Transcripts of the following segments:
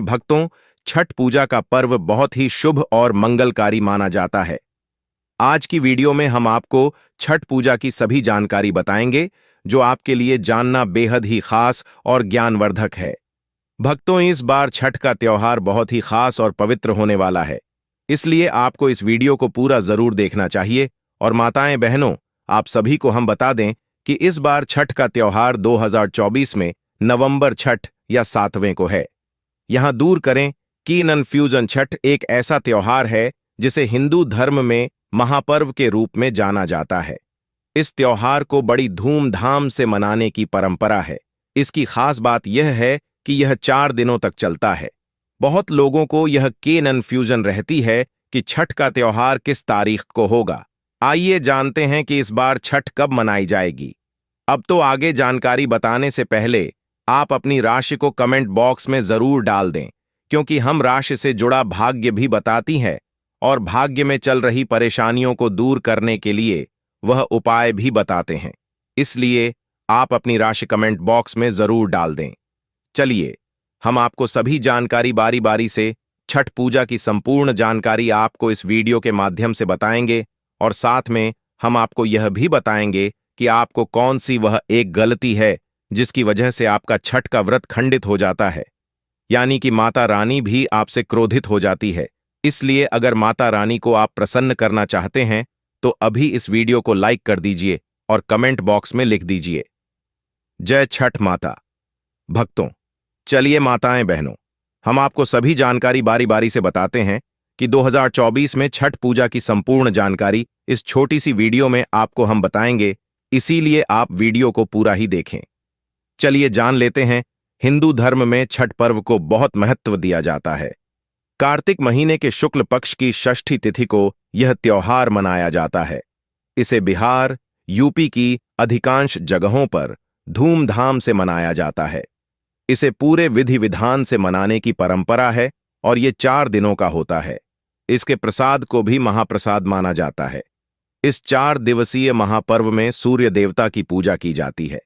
भक्तों, छठ पूजा का पर्व बहुत ही शुभ और मंगलकारी माना जाता है। आज की वीडियो में हम आपको छठ पूजा की सभी जानकारी बताएंगे, जो आपके लिए जानना बेहद ही खास और ज्ञानवर्धक है। भक्तों, इस बार छठ का त्योहार बहुत ही खास और पवित्र होने वाला है, इसलिए आपको इस वीडियो को पूरा जरूर देखना चाहिए। और माताएं बहनों, आप सभी को हम बता दें कि इस बार छठ का त्योहार 2024 में नवंबर छठ या 7वें को है। यहां दूर करें कि फ्यूजन छठ एक ऐसा त्योहार है जिसे हिंदू धर्म में महापर्व के रूप में जाना जाता है। इस त्योहार को बड़ी धूमधाम से मनाने की परंपरा है। इसकी खास बात यह है कि यह 4 दिनों तक चलता है। बहुत लोगों को यह कन्फ्यूजन रहती है कि छठ का त्योहार किस तारीख को होगा। आइए जानते हैं कि इस बार छठ कब मनाई जाएगी। अब तो आगे जानकारी बताने से पहले आप अपनी राशि को कमेंट बॉक्स में जरूर डाल दें, क्योंकि हम राशि से जुड़ा भाग्य भी बताती हैं और भाग्य में चल रही परेशानियों को दूर करने के लिए वह उपाय भी बताते हैं। इसलिए आप अपनी राशि कमेंट बॉक्स में जरूर डाल दें। चलिए, हम आपको सभी जानकारी बारी बारी से छठ पूजा की संपूर्ण जानकारी आपको इस वीडियो के माध्यम से बताएंगे, और साथ में हम आपको यह भी बताएंगे कि आपको कौन सी वह एक गलती है जिसकी वजह से आपका छठ का व्रत खंडित हो जाता है, यानी कि माता रानी भी आपसे क्रोधित हो जाती है। इसलिए अगर माता रानी को आप प्रसन्न करना चाहते हैं तो अभी इस वीडियो को लाइक कर दीजिए और कमेंट बॉक्स में लिख दीजिए, जय छठ माता। भक्तों, चलिए माताएं बहनों, हम आपको सभी जानकारी बारी बारी से बताते हैं कि 2024 में छठ पूजा की संपूर्ण जानकारी इस छोटी सी वीडियो में आपको हम बताएंगे, इसीलिए आप वीडियो को पूरा ही देखें। चलिए जान लेते हैं। हिंदू धर्म में छठ पर्व को बहुत महत्व दिया जाता है। कार्तिक महीने के शुक्ल पक्ष की षष्ठी तिथि को यह त्योहार मनाया जाता है। इसे बिहार, यूपी की अधिकांश जगहों पर धूमधाम से मनाया जाता है। इसे पूरे विधि विधान से मनाने की परंपरा है और ये 4 दिनों का होता है। इसके प्रसाद को भी महाप्रसाद माना जाता है। इस 4 दिवसीय महापर्व में सूर्य देवता की पूजा की जाती है।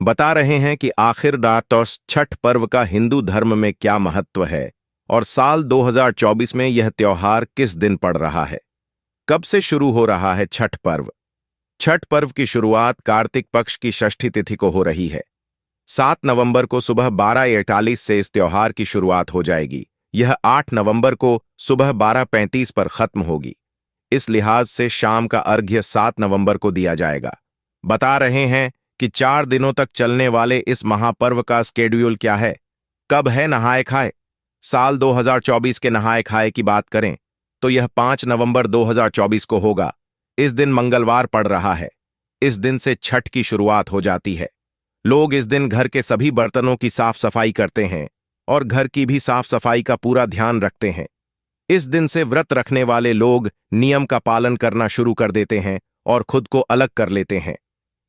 बता रहे हैं कि आखिर छठ पर्व का हिंदू धर्म में क्या महत्व है और साल 2024 में यह त्योहार किस दिन पड़ रहा है। कब से शुरू हो रहा है छठ पर्व? छठ पर्व की शुरुआत कार्तिक पक्ष की षष्ठी तिथि को हो रही है। 7 नवंबर को सुबह 12:41 से इस त्योहार की शुरुआत हो जाएगी। यह 8 नवंबर को सुबह 12:35 पर खत्म होगी। इस लिहाज से शाम का अर्घ्य 7 नवंबर को दिया जाएगा। बता रहे हैं कि 4 दिनों तक चलने वाले इस महापर्व का स्केड्यूल क्या है। कब है नहाए खाए? साल 2024 के नहाए खाए की बात करें तो यह 5 नवंबर 2024 को होगा। इस दिन मंगलवार पड़ रहा है। इस दिन से छठ की शुरुआत हो जाती है। लोग इस दिन घर के सभी बर्तनों की साफ सफाई करते हैं और घर की भी साफ सफाई का पूरा ध्यान रखते हैं। इस दिन से व्रत रखने वाले लोग नियम का पालन करना शुरू कर देते हैं और खुद को अलग कर लेते हैं।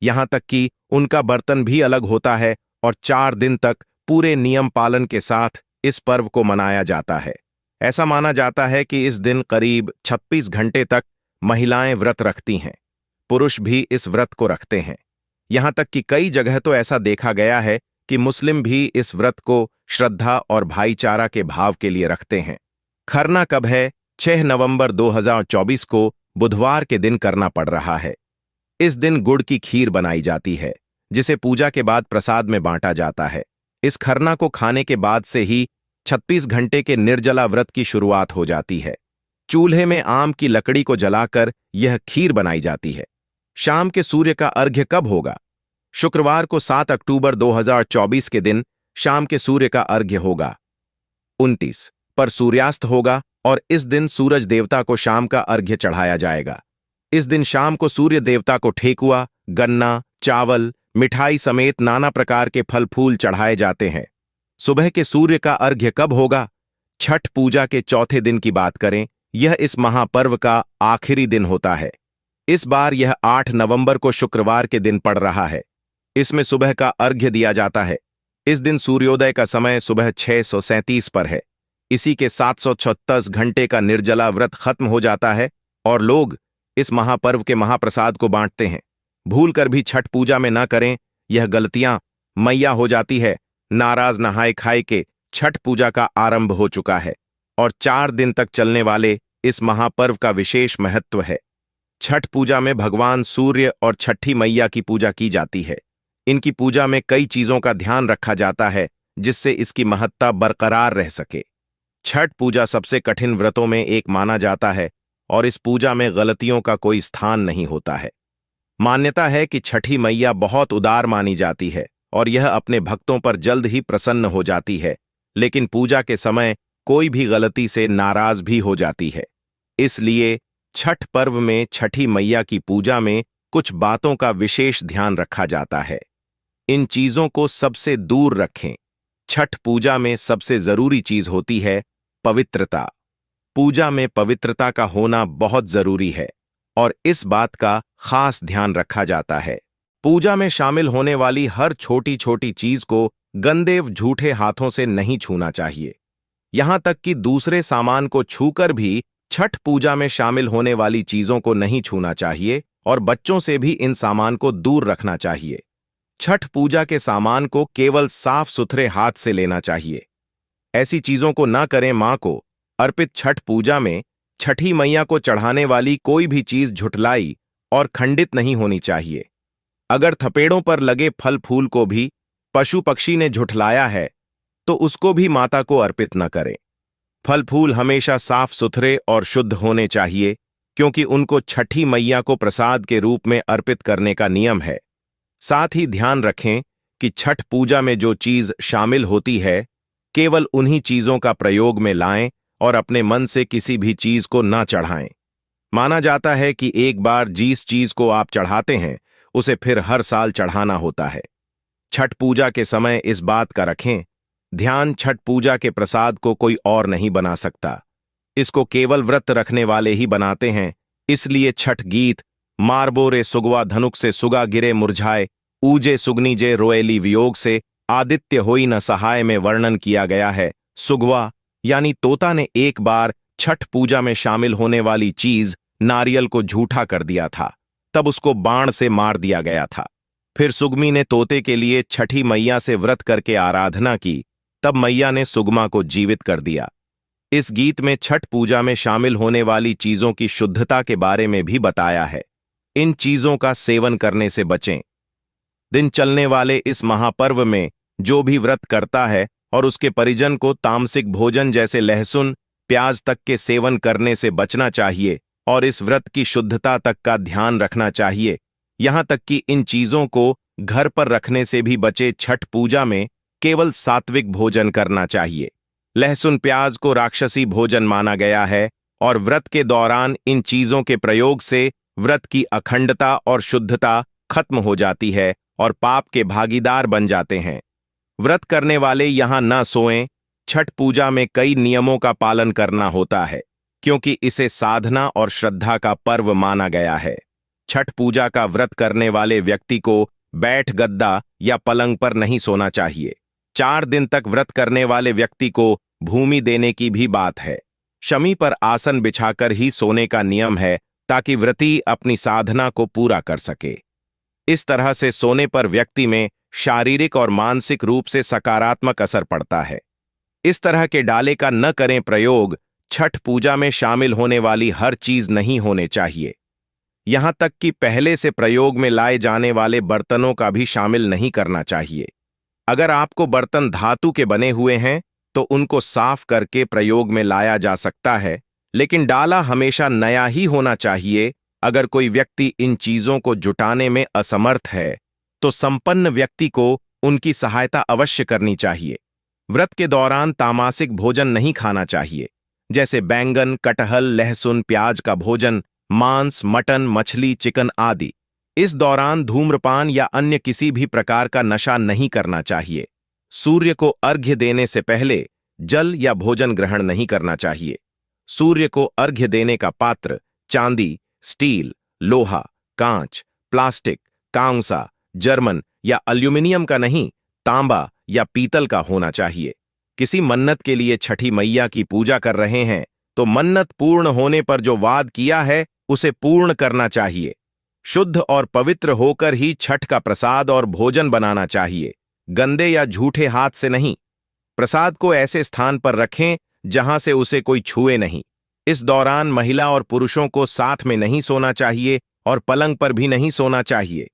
यहां तक कि उनका बर्तन भी अलग होता है और 4 दिन तक पूरे नियम पालन के साथ इस पर्व को मनाया जाता है। ऐसा माना जाता है कि इस दिन करीब 26 घंटे तक महिलाएं व्रत रखती हैं। पुरुष भी इस व्रत को रखते हैं। यहां तक कि कई जगह तो ऐसा देखा गया है कि मुस्लिम भी इस व्रत को श्रद्धा और भाईचारा के भाव के लिए रखते हैं। खरना कब है? 6 नवंबर 2024 को बुधवार के दिन करना पड़ रहा है। इस दिन गुड़ की खीर बनाई जाती है, जिसे पूजा के बाद प्रसाद में बांटा जाता है। इस खरना को खाने के बाद से ही 36 घंटे के निर्जला व्रत की शुरुआत हो जाती है। चूल्हे में आम की लकड़ी को जलाकर यह खीर बनाई जाती है। शाम के सूर्य का अर्घ्य कब होगा? शुक्रवार को 7 अक्टूबर 2024 के दिन शाम के सूर्य का अर्घ्य होगा। 29 पर सूर्यास्त होगा और इस दिन सूरज देवता को शाम का अर्घ्य चढ़ाया जाएगा। इस दिन शाम को सूर्य देवता को ठेकुआ, गन्ना, चावल, मिठाई समेत नाना प्रकार के फल फूल चढ़ाए जाते हैं। सुबह के सूर्य का अर्घ्य कब होगा? छठ पूजा के चौथे दिन की बात करें, यह इस महापर्व का आखिरी दिन होता है। इस बार यह 8 नवंबर को शुक्रवार के दिन पड़ रहा है। इसमें सुबह का अर्घ्य दिया जाता है। इस दिन सूर्योदय का समय सुबह 6:37 पर है। इसी के 736 घंटे का निर्जला व्रत खत्म हो जाता है और लोग इस महापर्व के महाप्रसाद को बांटते हैं। भूल कर भी छठ पूजा में न करें, यह गलतियां मैया हो जाती है। नाराज नहाए खाए के छठ पूजा का आरंभ हो चुका है और 4 दिन तक चलने वाले इस महापर्व का विशेष महत्व है। छठ पूजा में भगवान सूर्य और छठी मैया की पूजा की जाती है। इनकी पूजा में कई चीजों का ध्यान रखा जाता है जिससे इसकी महत्ता बरकरार रह सके। छठ पूजा सबसे कठिन व्रतों में एक माना जाता है और इस पूजा में गलतियों का कोई स्थान नहीं होता है। मान्यता है कि छठी मैया बहुत उदार मानी जाती है और यह अपने भक्तों पर जल्द ही प्रसन्न हो जाती है, लेकिन पूजा के समय कोई भी गलती से नाराज भी हो जाती है। इसलिए छठ पर्व में छठी मैया की पूजा में कुछ बातों का विशेष ध्यान रखा जाता है। इन चीजों को सबसे दूर रखें। छठ पूजा में सबसे जरूरी चीज होती है पवित्रता। पूजा में पवित्रता का होना बहुत जरूरी है और इस बात का खास ध्यान रखा जाता है। पूजा में शामिल होने वाली हर छोटी छोटी चीज को गंदे झूठे हाथों से नहीं छूना चाहिए। यहां तक कि दूसरे सामान को छूकर भी छठ पूजा में शामिल होने वाली चीजों को नहीं छूना चाहिए और बच्चों से भी इन सामान को दूर रखना चाहिए। छठ पूजा के सामान को केवल साफ सुथरे हाथ से लेना चाहिए। ऐसी चीजों को ना करें। मां को अर्पित छठ पूजा में छठी मैया को चढ़ाने वाली कोई भी चीज झुठलाई और खंडित नहीं होनी चाहिए। अगर थपेड़ों पर लगे फल फूल को भी पशु पक्षी ने झुठलाया है तो उसको भी माता को अर्पित न करें। फल फूल हमेशा साफ सुथरे और शुद्ध होने चाहिए क्योंकि उनको छठी मैया को प्रसाद के रूप में अर्पित करने का नियम है। साथ ही ध्यान रखें कि छठ पूजा में जो चीज शामिल होती है केवल उन्हीं चीजों का प्रयोग में लाएं और अपने मन से किसी भी चीज को ना चढ़ाएं। माना जाता है कि एक बार जिस चीज को आप चढ़ाते हैं उसे फिर हर साल चढ़ाना होता है। छठ पूजा के समय इस बात का रखें ध्यान, छठ पूजा के प्रसाद को कोई और नहीं बना सकता। इसको केवल व्रत रखने वाले ही बनाते हैं। इसलिए छठ गीत मारबो रे सुगवा धनुक से सुगा गिरे मुरझाए, ऊजे सुगनी जे रोएली वियोग से, आदित्य होई न सहाय में वर्णन किया गया है। सुगवा यानी तोता ने एक बार छठ पूजा में शामिल होने वाली चीज नारियल को झूठा कर दिया था, तब उसको बाण से मार दिया गया था। फिर सुगमी ने तोते के लिए छठी मैया से व्रत करके आराधना की, तब मैया ने सुगमा को जीवित कर दिया। इस गीत में छठ पूजा में शामिल होने वाली चीजों की शुद्धता के बारे में भी बताया है। इन चीजों का सेवन करने से बचें। दिन चलने वाले इस महापर्व में जो भी व्रत करता है और उसके परिजन को तामसिक भोजन जैसे लहसुन प्याज तक के सेवन करने से बचना चाहिए और इस व्रत की शुद्धता तक का ध्यान रखना चाहिए। यहां तक कि इन चीजों को घर पर रखने से भी बचे। छठ पूजा में केवल सात्विक भोजन करना चाहिए। लहसुन प्याज को राक्षसी भोजन माना गया है और व्रत के दौरान इन चीजों के प्रयोग से व्रत की अखंडता और शुद्धता खत्म हो जाती है और पाप के भागीदार बन जाते हैं। व्रत करने वाले यहां न सोएं। छठ पूजा में कई नियमों का पालन करना होता है क्योंकि इसे साधना और श्रद्धा का पर्व माना गया है। छठ पूजा का व्रत करने वाले व्यक्ति को बैठ गद्दा या पलंग पर नहीं सोना चाहिए। 4 दिन तक व्रत करने वाले व्यक्ति को भूमि देने की भी बात है। शमी पर आसन बिछाकर ही सोने का नियम है ताकि व्रती अपनी साधना को पूरा कर सके। इस तरह से सोने पर व्यक्ति में शारीरिक और मानसिक रूप से सकारात्मक असर पड़ता है। इस तरह के डाले का न करें प्रयोग। छठ पूजा में शामिल होने वाली हर चीज नहीं होने चाहिए। यहां तक कि पहले से प्रयोग में लाए जाने वाले बर्तनों का भी शामिल नहीं करना चाहिए। अगर आपको बर्तन धातु के बने हुए हैं तो उनको साफ करके प्रयोग में लाया जा सकता है, लेकिन डाला हमेशा नया ही होना चाहिए। अगर कोई व्यक्ति इन चीजों को जुटाने में असमर्थ है तो संपन्न व्यक्ति को उनकी सहायता अवश्य करनी चाहिए। व्रत के दौरान तामसिक भोजन नहीं खाना चाहिए, जैसे बैंगन, कटहल, लहसुन, प्याज का भोजन, मांस, मटन, मछली, चिकन आदि। इस दौरान धूम्रपान या अन्य किसी भी प्रकार का नशा नहीं करना चाहिए। सूर्य को अर्घ्य देने से पहले जल या भोजन ग्रहण नहीं करना चाहिए। सूर्य को अर्घ्य देने का पात्र चांदी, स्टील, लोहा, कांच, प्लास्टिक, कांसा, जर्मन या एल्यूमिनियम का नहीं, तांबा या पीतल का होना चाहिए। किसी मन्नत के लिए छठी मैया की पूजा कर रहे हैं तो मन्नत पूर्ण होने पर जो वाद किया है उसे पूर्ण करना चाहिए। शुद्ध और पवित्र होकर ही छठ का प्रसाद और भोजन बनाना चाहिए, गंदे या झूठे हाथ से नहीं। प्रसाद को ऐसे स्थान पर रखें जहां से उसे कोई छुए नहीं। इस दौरान महिला और पुरुषों को साथ में नहीं सोना चाहिए और पलंग पर भी नहीं सोना चाहिए।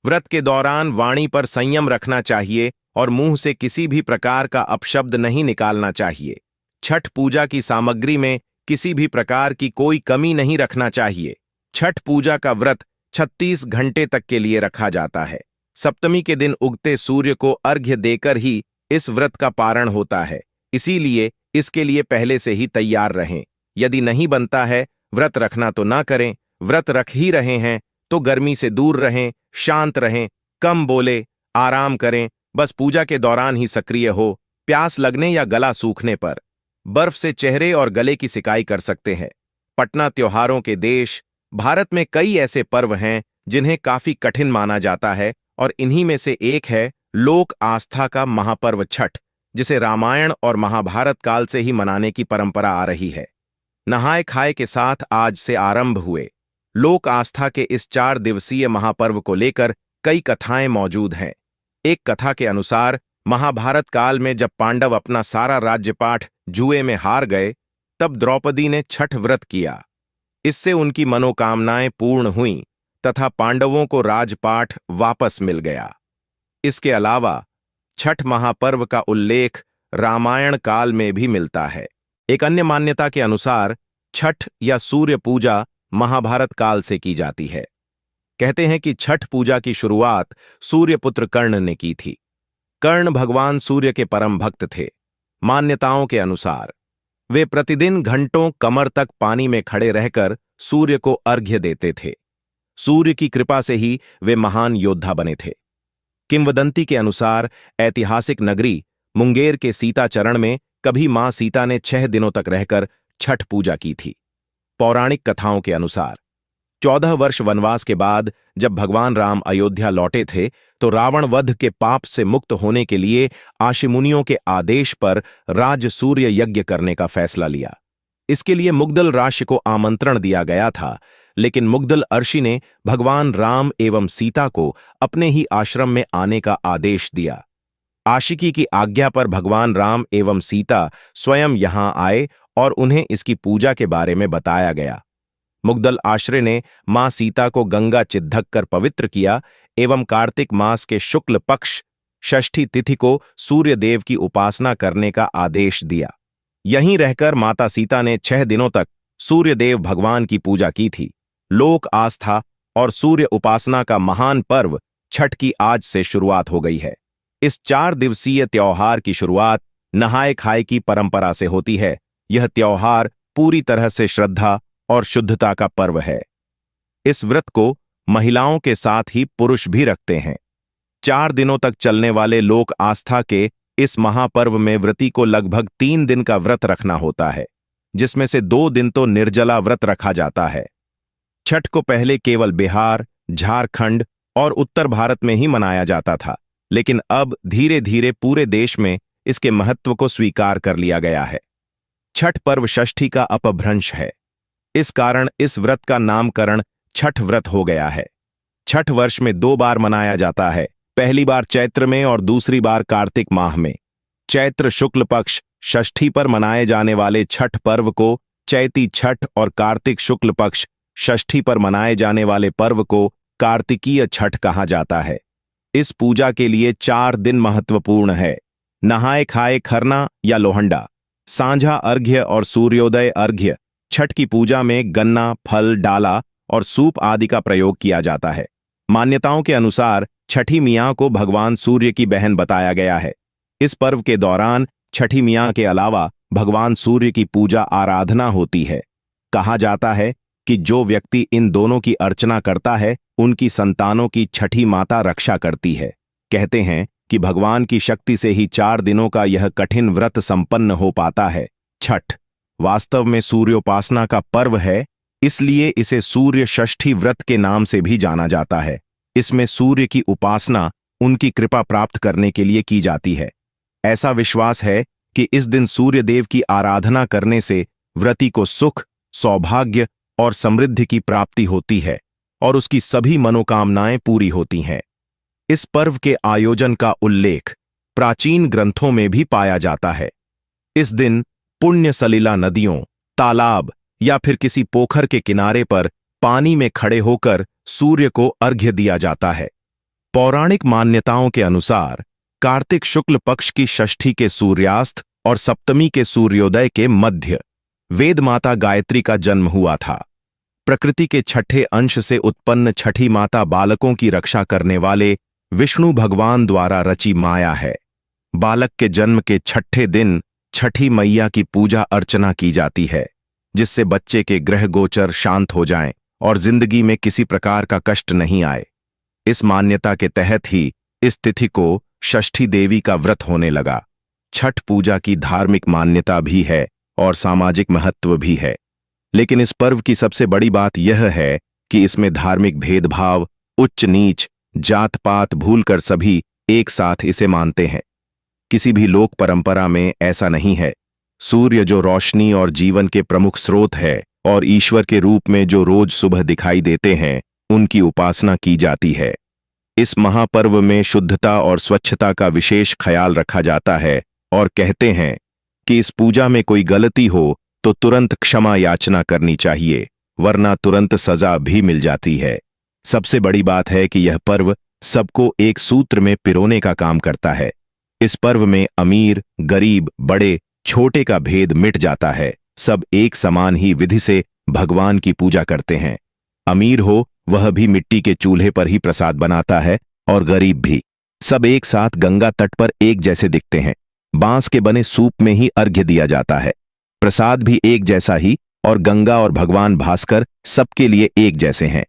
व्रत के दौरान वाणी पर संयम रखना चाहिए और मुंह से किसी भी प्रकार का अपशब्द नहीं निकालना चाहिए। छठ पूजा की सामग्री में किसी भी प्रकार की कोई कमी नहीं रखना चाहिए। छठ पूजा का व्रत 36 घंटे तक के लिए रखा जाता है। सप्तमी के दिन उगते सूर्य को अर्घ्य देकर ही इस व्रत का पारण होता है, इसीलिए इसके लिए पहले से ही तैयार रहें। यदि नहीं बनता है, व्रत रखना तो ना करें। व्रत रख ही रहे हैं तो गर्मी से दूर रहें, शांत रहें, कम बोले, आराम करें। बस पूजा के दौरान ही सक्रिय हो। प्यास लगने या गला सूखने पर बर्फ से चेहरे और गले की सिकाई कर सकते हैं। पटना त्योहारों के देश। भारत में कई ऐसे पर्व हैं जिन्हें काफी कठिन माना जाता है और इन्हीं में से एक है लोक आस्था का महापर्व छठ, जिसे रामायण और महाभारत काल से ही मनाने की परंपरा आ रही है। नहाए खाए के साथ आज से आरंभ हुए लोक आस्था के इस 4 दिवसीय महापर्व को लेकर कई कथाएं मौजूद हैं। एक कथा के अनुसार महाभारत काल में जब पांडव अपना सारा राज्यपाठ जुए में हार गए, तब द्रौपदी ने छठ व्रत किया। इससे उनकी मनोकामनाएं पूर्ण हुईं तथा पांडवों को राजपाठ वापस मिल गया। इसके अलावा छठ महापर्व का उल्लेख रामायण काल में भी मिलता है। एक अन्य मान्यता के अनुसार छठ या सूर्य पूजा महाभारत काल से की जाती है। कहते हैं कि छठ पूजा की शुरुआत सूर्यपुत्र कर्ण ने की थी। कर्ण भगवान सूर्य के परम भक्त थे। मान्यताओं के अनुसार वे प्रतिदिन घंटों कमर तक पानी में खड़े रहकर सूर्य को अर्घ्य देते थे। सूर्य की कृपा से ही वे महान योद्धा बने थे। किंवदंती के अनुसार ऐतिहासिक नगरी मुंगेर के सीता चरण में कभी मां सीता ने 6 दिनों तक रहकर छठ पूजा की थी। पौराणिक कथाओं के अनुसार 14 वर्ष वनवास के बाद जब भगवान राम अयोध्या लौटे थे तो रावण वध के पाप से मुक्त होने के लिए आशिमुनियों के आदेश पर राज सूर्य यज्ञ करने का फैसला लिया। इसके लिए मुग्दल राशि को आमंत्रण दिया गया था, लेकिन मुग्दल अर्षि ने भगवान राम एवं सीता को अपने ही आश्रम में आने का आदेश दिया। आशिकी की आज्ञा पर भगवान राम एवं सीता स्वयं यहां आए और उन्हें इसकी पूजा के बारे में बताया गया। मुग्दल आश्रय ने मां सीता को गंगा चिद्धक कर पवित्र किया एवं कार्तिक मास के शुक्ल पक्ष षष्ठी तिथि को सूर्य देव की उपासना करने का आदेश दिया। यहीं रहकर माता सीता ने 6 दिनों तक सूर्य देव भगवान की पूजा की थी। लोक आस्था और सूर्य उपासना का महान पर्व छठ की आज से शुरुआत हो गई है। इस 4 दिवसीय त्योहार की शुरुआत नहाए खाए की परंपरा से होती है। यह त्योहार पूरी तरह से श्रद्धा और शुद्धता का पर्व है। इस व्रत को महिलाओं के साथ ही पुरुष भी रखते हैं। 4 दिनों तक चलने वाले लोक आस्था के इस महापर्व में व्रती को लगभग 3 दिन का व्रत रखना होता है, जिसमें से 2 दिन तो निर्जला व्रत रखा जाता है। छठ को पहले केवल बिहार, झारखंड और उत्तर भारत में ही मनाया जाता था, लेकिन अब धीरे धीरे पूरे देश में इसके महत्व को स्वीकार कर लिया गया है। छठ पर्व षष्ठी का अपभ्रंश है। इस कारण इस व्रत का नामकरण छठ व्रत हो गया है। छठ वर्ष में 2 बार मनाया जाता है, पहली बार चैत्र में और दूसरी बार कार्तिक माह में। चैत्र शुक्ल पक्ष षष्ठी पर मनाए जाने वाले छठ पर्व को चैती छठ और कार्तिक शुक्ल पक्ष षष्ठी पर मनाए जाने वाले पर्व को कार्तिकीय छठ कहा जाता है। इस पूजा के लिए 4 दिन महत्वपूर्ण है। नहाए खाए खरना या लोहंडा, सांझा अर्घ्य और सूर्योदय अर्घ्य। छठ की पूजा में गन्ना, फल, डाला और सूप आदि का प्रयोग किया जाता है। मान्यताओं के अनुसार छठी मियां को भगवान सूर्य की बहन बताया गया है। इस पर्व के दौरान छठी मियां के अलावा भगवान सूर्य की पूजा आराधना होती है। कहा जाता है कि जो व्यक्ति इन दोनों की अर्चना करता है, उनकी संतानों की छठी माता रक्षा करती है। कहते हैं कि भगवान की शक्ति से ही 4 दिनों का यह कठिन व्रत संपन्न हो पाता है। छठ वास्तव में सूर्योपासना का पर्व है, इसलिए इसे सूर्य षष्ठी व्रत के नाम से भी जाना जाता है। इसमें सूर्य की उपासना उनकी कृपा प्राप्त करने के लिए की जाती है। ऐसा विश्वास है कि इस दिन सूर्य देव की आराधना करने से व्रती को सुख, सौभाग्य और समृद्धि की प्राप्ति होती है और उसकी सभी मनोकामनाएं पूरी होती हैं। इस पर्व के आयोजन का उल्लेख प्राचीन ग्रंथों में भी पाया जाता है। इस दिन पुण्य सलिला नदियों, तालाब या फिर किसी पोखर के किनारे पर पानी में खड़े होकर सूर्य को अर्घ्य दिया जाता है। पौराणिक मान्यताओं के अनुसार कार्तिक शुक्ल पक्ष की षष्ठी के सूर्यास्त और सप्तमी के सूर्योदय के मध्य वेद माता गायत्री का जन्म हुआ था। प्रकृति के छठे अंश से उत्पन्न छठी माता बालकों की रक्षा करने वाले विष्णु भगवान द्वारा रची माया है। बालक के जन्म के छठे दिन छठी मैया की पूजा अर्चना की जाती है, जिससे बच्चे के ग्रह गोचर शांत हो जाएं और जिंदगी में किसी प्रकार का कष्ट नहीं आए। इस मान्यता के तहत ही इस तिथि को षष्ठी देवी का व्रत होने लगा। छठ पूजा की धार्मिक मान्यता भी है और सामाजिक महत्व भी है, लेकिन इस पर्व की सबसे बड़ी बात यह है कि इसमें धार्मिक भेदभाव, उच्च नीच, जात पात भूलकर सभी एक साथ इसे मानते हैं। किसी भी लोक परंपरा में ऐसा नहीं है। सूर्य जो रोशनी और जीवन के प्रमुख स्रोत है और ईश्वर के रूप में जो रोज सुबह दिखाई देते हैं, उनकी उपासना की जाती है। इस महापर्व में शुद्धता और स्वच्छता का विशेष ख्याल रखा जाता है और कहते हैं कि इस पूजा में कोई गलती हो तो तुरंत क्षमा याचना करनी चाहिए, वरना तुरंत सजा भी मिल जाती है। सबसे बड़ी बात है कि यह पर्व सबको एक सूत्र में पिरोने का काम करता है। इस पर्व में अमीर, गरीब, बड़े, छोटे का भेद मिट जाता है। सब एक समान ही विधि से भगवान की पूजा करते हैं। अमीर हो वह भी मिट्टी के चूल्हे पर ही प्रसाद बनाता है और गरीब भी। सब एक साथ गंगा तट पर एक जैसे दिखते हैं। बांस के बने सूप में ही अर्घ्य दिया जाता है। प्रसाद भी एक जैसा ही, और गंगा और भगवान भास्कर सबके लिए एक जैसे हैं।